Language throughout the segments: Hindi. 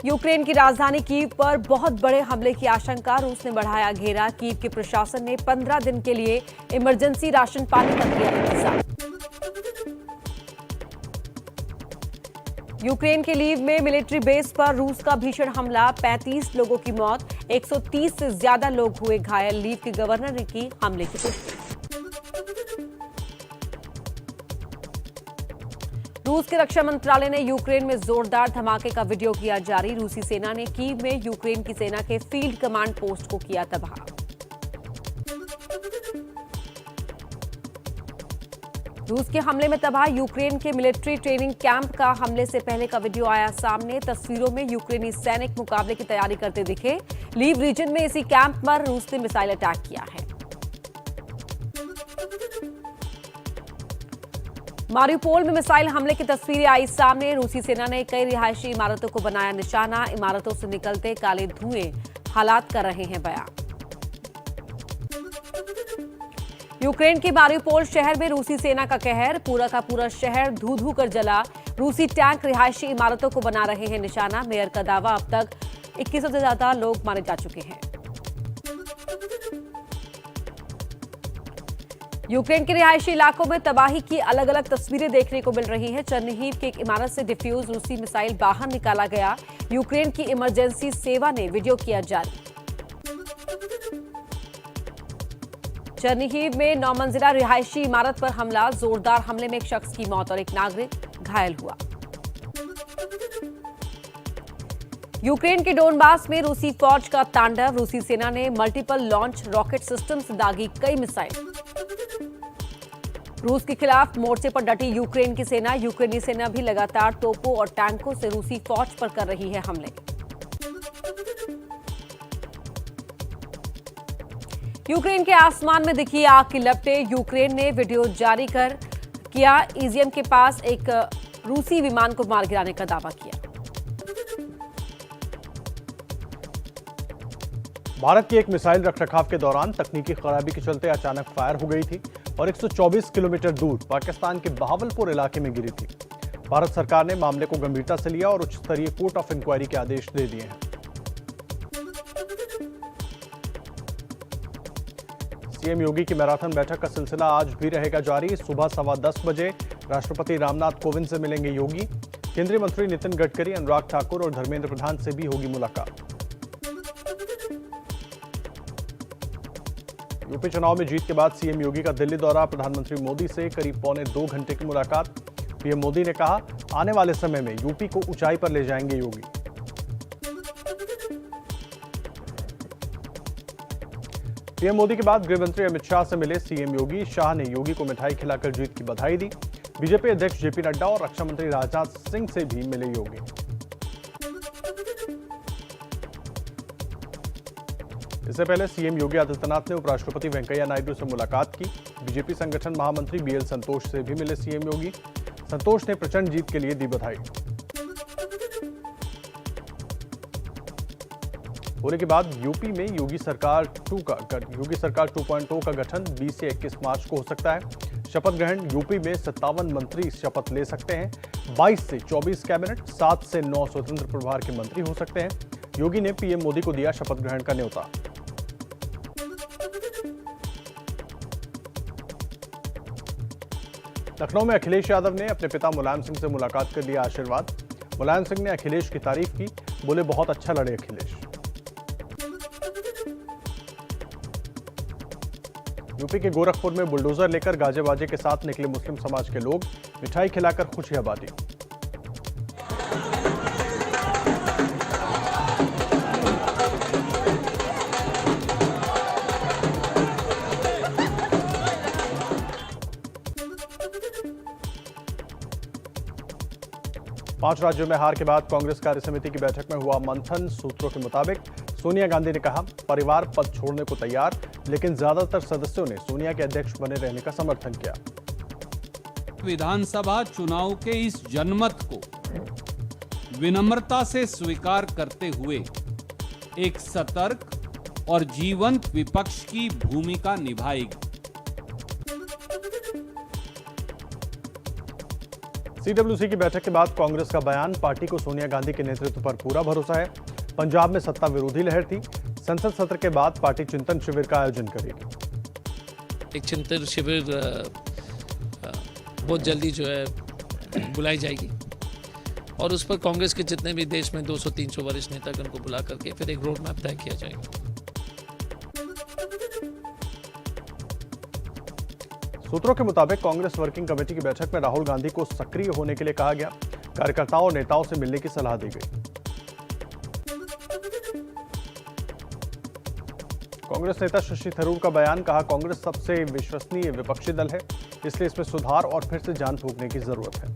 यूक्रेन की राजधानी कीव पर बहुत बड़े हमले की आशंका, रूस ने बढ़ाया घेरा। कीव के प्रशासन ने 15 दिन के लिए इमरजेंसी राशन पानी का किया इंतजाम। यूक्रेन के लीव में मिलिट्री बेस पर रूस का भीषण हमला, 35 लोगों की मौत, 130 से ज्यादा लोग हुए घायल। लीव के गवर्नर ने की हमले की पुष्टि। रूस के रक्षा मंत्रालय ने यूक्रेन में जोरदार धमाके का वीडियो किया जारी। रूसी सेना ने कीव में यूक्रेन की सेना के फील्ड कमांड पोस्ट को किया तबाह। रूस के हमले में तबाह यूक्रेन के मिलिट्री ट्रेनिंग कैंप का हमले से पहले का वीडियो आया सामने। तस्वीरों में यूक्रेनी सैनिक मुकाबले की तैयारी करते दिखे। लीव रीजन में इसी कैंप पर रूस ने मिसाइल अटैक किया है। मारिउपोल में मिसाइल हमले की तस्वीरें आई सामने। रूसी सेना ने कई रिहायशी इमारतों को बनाया निशाना। इमारतों से निकलते काले धुएं हालात कर रहे हैं बयां। यूक्रेन के मारिउपोल शहर में रूसी सेना का कहर, पूरा का पूरा शहर धू धू कर जला। रूसी टैंक रिहायशी इमारतों को बना रहे हैं निशाना। मेयर का दावा, अब तक 2100 से ज्यादा लोग मारे जा चुके हैं। यूक्रेन के रिहायशी इलाकों में तबाही की अलग अलग तस्वीरें देखने को मिल रही हैं। चर्निहीव की एक इमारत से डिफ्यूज रूसी मिसाइल बाहर निकाला गया। यूक्रेन की इमरजेंसी सेवा ने वीडियो किया जारी। चर्निहीव में 9 मंजिला रिहायशी इमारत पर हमला, जोरदार हमले में एक शख्स की मौत और एक नागरिक घायल हुआ। यूक्रेन के डोनबास में रूसी फौज का तांडव, रूसी सेना ने मल्टीपल लॉन्च रॉकेट सिस्टम से दागी कई मिसाइल। रूस के खिलाफ मोर्चे पर डटी यूक्रेन की सेना, यूक्रेनी सेना भी लगातार तोपों और टैंकों से रूसी फौज पर कर रही है हमले। यूक्रेन के आसमान में दिखी आग की लपटें, यूक्रेन ने वीडियो जारी कर किया इजियम के पास एक रूसी विमान को मार गिराने का दावा किया। भारत की एक मिसाइल रखरखाव के दौरान तकनीकी खराबी के चलते अचानक फायर हो गई थी और 124 किलोमीटर दूर पाकिस्तान के बहावलपुर इलाके में गिरी थी। भारत सरकार ने मामले को गंभीरता से लिया और उच्च स्तरीय कोर्ट ऑफ इंक्वायरी के आदेश दे दिए हैं। सीएम योगी की मैराथन बैठक का सिलसिला आज भी रहेगा जारी। सुबह 10:15 बजे राष्ट्रपति रामनाथ कोविंद से मिलेंगे योगी। केंद्रीय मंत्री नितिन गडकरी, अनुराग ठाकुर और धर्मेंद्र प्रधान से भी होगी मुलाकात। यूपी चुनाव में जीत के बाद सीएम योगी का दिल्ली दौरा, प्रधानमंत्री मोदी से करीब 1.25 घंटे की मुलाकात। पीएम मोदी ने कहा, आने वाले समय में यूपी को ऊंचाई पर ले जाएंगे योगी। पीएम मोदी के बाद गृह मंत्री अमित शाह से मिले सीएम योगी। शाह ने योगी को मिठाई खिलाकर जीत की बधाई दी। बीजेपी अध्यक्ष जेपी नड्डा और रक्षा मंत्री राजनाथ सिंह से भी मिले योगी। इससे पहले सीएम योगी आदित्यनाथ ने उपराष्ट्रपति वेंकैया नायडू से मुलाकात की। बीजेपी संगठन महामंत्री बीएल संतोष से भी मिले सीएम योगी। संतोष ने प्रचंड जीत के लिए दी बधाई। होली के बाद यूपी में योगी सरकार 2.0 का गठन 20 से 21 मार्च को हो सकता है। शपथ ग्रहण, यूपी में 57 मंत्री शपथ ले सकते हैं। 22 से 24 कैबिनेट, 7 से 9 स्वतंत्र प्रभार के मंत्री हो सकते हैं। योगी ने पीएम मोदी को दिया शपथ ग्रहण का न्योता। लखनऊ में अखिलेश यादव ने अपने पिता मुलायम सिंह से मुलाकात कर लिया आशीर्वाद। मुलायम सिंह ने अखिलेश की तारीफ की, बोले बहुत अच्छा लड़े अखिलेश। यूपी के गोरखपुर में बुलडोजर लेकर गाजे बाजे के साथ निकले मुस्लिम समाज के लोग, मिठाई खिलाकर खुशियां बांटी। पांच राज्यों में हार के बाद कांग्रेस कार्य समिति की बैठक में हुआ मंथन। सूत्रों के मुताबिक सोनिया गांधी ने कहा, परिवार पद छोड़ने को तैयार, लेकिन ज्यादातर सदस्यों ने सोनिया के अध्यक्ष बने रहने का समर्थन किया। विधानसभा चुनाव के इस जनमत को विनम्रता से स्वीकार करते हुए एक सतर्क और जीवंत विपक्ष की भूमिका निभाएगी। सीडब्ल्यूसी की बैठक के बाद कांग्रेस का बयान, पार्टी को सोनिया गांधी के नेतृत्व पर पूरा भरोसा है। पंजाब में सत्ता विरोधी लहर थी। संसद सत्र के बाद पार्टी चिंतन शिविर का आयोजन करेगी। एक चिंतन शिविर बहुत जल्दी जो है बुलाई जाएगी और उस पर कांग्रेस के जितने भी देश में 200-300 वरिष्ठ नेता उनको बुला करके फिर एक रोड मैप तय किया जाएगा। सूत्रों के मुताबिक कांग्रेस वर्किंग कमेटी की बैठक में राहुल गांधी को सक्रिय होने के लिए कहा गया। कार्यकर्ताओं और नेताओं से मिलने की सलाह दी गई। कांग्रेस नेता शशि थरूर का बयान, कहा कांग्रेस सबसे विश्वसनीय विपक्षी दल है, इसलिए इसमें सुधार और फिर से जान फूंकने की जरूरत है।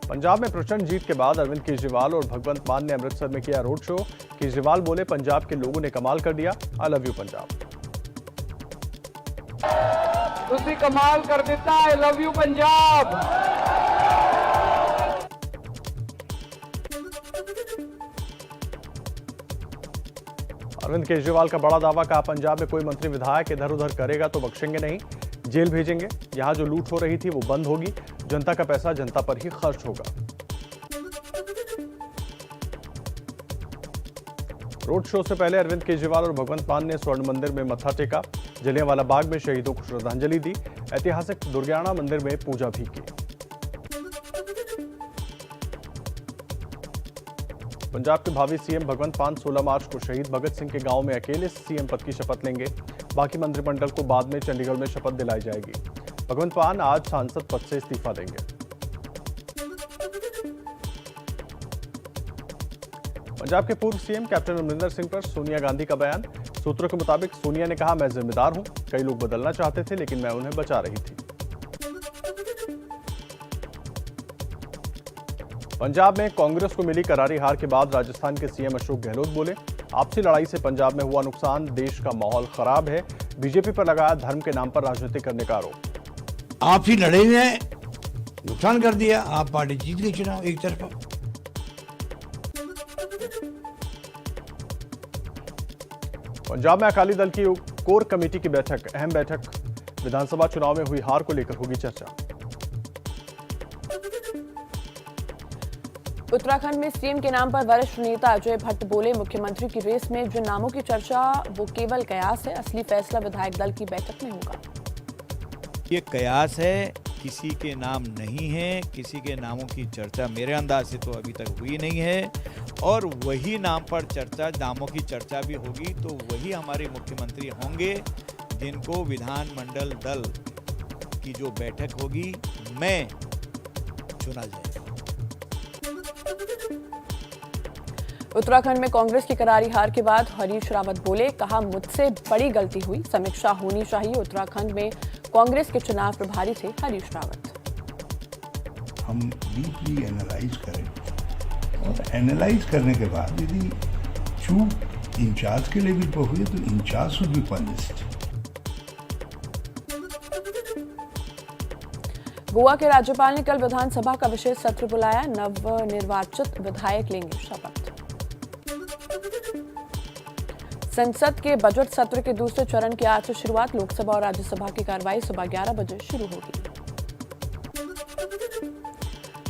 पंजाब में प्रचंड जीत के बाद अरविंद केजरीवाल और भगवंत मान ने अमृतसर में किया रोड शो। केजरीवाल बोले, पंजाब के लोगों ने कमाल कर दिया, आई लव यू पंजाब। तुसी कमाल कर दिता, I love you Punjab. Arvind Kejriwal का बड़ा दावा, कहा पंजाब में कोई मंत्री विधायक इधर उधर करेगा तो बख्शेंगे नहीं, जेल भेजेंगे। यहां जो लूट हो रही थी वो बंद होगी, जनता का पैसा जनता पर ही खर्च होगा। रोड शो से पहले अरविंद केजरीवाल और भगवंत मान ने स्वर्ण मंदिर में मत्था टेका, जलियांवाला बाग में शहीदों को श्रद्धांजलि दी, ऐतिहासिक दुर्गियाना मंदिर में पूजा भी की। पंजाब के भावी सीएम भगवंत मान 16 मार्च को शहीद भगत सिंह के गांव में अकेले सीएम पद की शपथ लेंगे। बाकी मंत्रिमंडल को बाद में चंडीगढ़ में शपथ दिलाई जाएगी। भगवंत मान आज सांसद पद से इस्तीफा देंगे। पंजाब के पूर्व सीएम कैप्टन अमरिंदर सिंह पर सोनिया गांधी का बयान। सूत्रों के मुताबिक सोनिया ने कहा, मैं जिम्मेदार हूं, कई लोग बदलना चाहते थे लेकिन मैं उन्हें बचा रही थी। पंजाब में कांग्रेस को मिली करारी हार के बाद राजस्थान के सीएम अशोक गहलोत बोले, आपसी लड़ाई से पंजाब में हुआ नुकसान, देश का माहौल खराब है। बीजेपी पर लगाया धर्म के नाम पर राजनीति करने का आरोप। आपसी लड़ाई ने नुकसान कर दिया, आप पार्टी जीत गई चुनाव एक तरफा। पंजाब में अकाली दल की कोर कमेटी की बैठक, अहम बैठक। विधानसभा चुनाव में हुई हार को लेकर होगी चर्चा। उत्तराखंड में सीएम के नाम पर वरिष्ठ नेता अजय भट्ट बोले, मुख्यमंत्री की रेस में जिन नामों की चर्चा वो केवल कयास है, असली फैसला विधायक दल की बैठक में होगा। ये कयास है, किसी के नाम नहीं है, किसी के नामों की चर्चा मेरे अंदाज से तो अभी तक हुई नहीं है। और वही नाम पर चर्चा, नामों की चर्चा भी होगी तो वही हमारे मुख्यमंत्री होंगे जिनको विधानमंडल दल की जो बैठक होगी में चुना जाएगा। उत्तराखंड में कांग्रेस की करारी हार के बाद हरीश रावत बोले, कहा मुझसे बड़ी गलती हुई, समीक्षा होनी चाहिए। उत्तराखंड में कांग्रेस के चुनाव प्रभारी थे हरीश रावत। हम डीपली एनालाइज करें और एनालाइज करने के बाद यदि चूक इंचार्ज के लेवल पर हुई तो in charge should be punished. Goa के राज्यपाल ने कल विधानसभा का विशेष सत्र बुलाया, नवनिर्वाचित विधायक लेंगे शपथ। संसद के बजट सत्र के दूसरे चरण की आज से शुरुआत, लोकसभा और राज्यसभा की कार्रवाई सुबह 11 बजे शुरू होगी।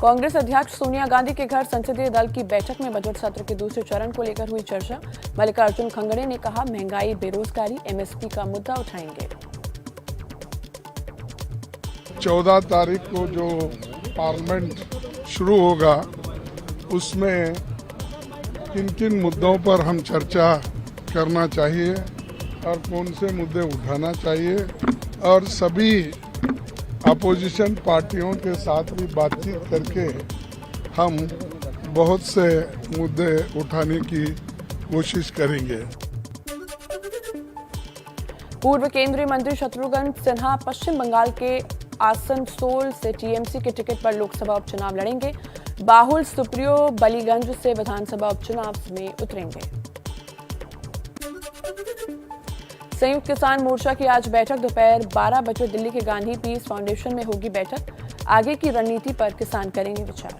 कांग्रेस अध्यक्ष सोनिया गांधी के घर संसदीय दल की बैठक में बजट सत्र के दूसरे चरण को लेकर हुई चर्चा। मल्लिकार्जुन खड़गे ने कहा, महंगाई, बेरोजगारी, एमएसपी का मुद्दा उठाएंगे। 14 तारीख को जो पार्लियामेंट शुरू होगा उसमें किन किन मुद्दों पर हम चर्चा करना चाहिए और कौन से मुद्दे उठाना चाहिए, और सभी अपोजिशन पार्टियों के साथ भी बातचीत करके हम बहुत से मुद्दे उठाने की कोशिश करेंगे। पूर्व केंद्रीय मंत्री शत्रुघ्न सिन्हा पश्चिम बंगाल के आसनसोल से टीएमसी के टिकट पर लोकसभा उपचुनाव लड़ेंगे। बाहुल सुप्रियो बलीगंज से विधानसभा उपचुनाव में उतरेंगे। संयुक्त किसान मोर्चा की आज बैठक, दोपहर 12 बजे दिल्ली के गांधी पीस फाउंडेशन में होगी बैठक। आगे की रणनीति पर किसान करेंगे विचार।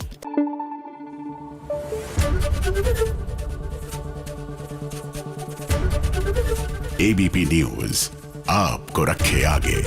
एबीपी न्यूज आपको रखे आगे।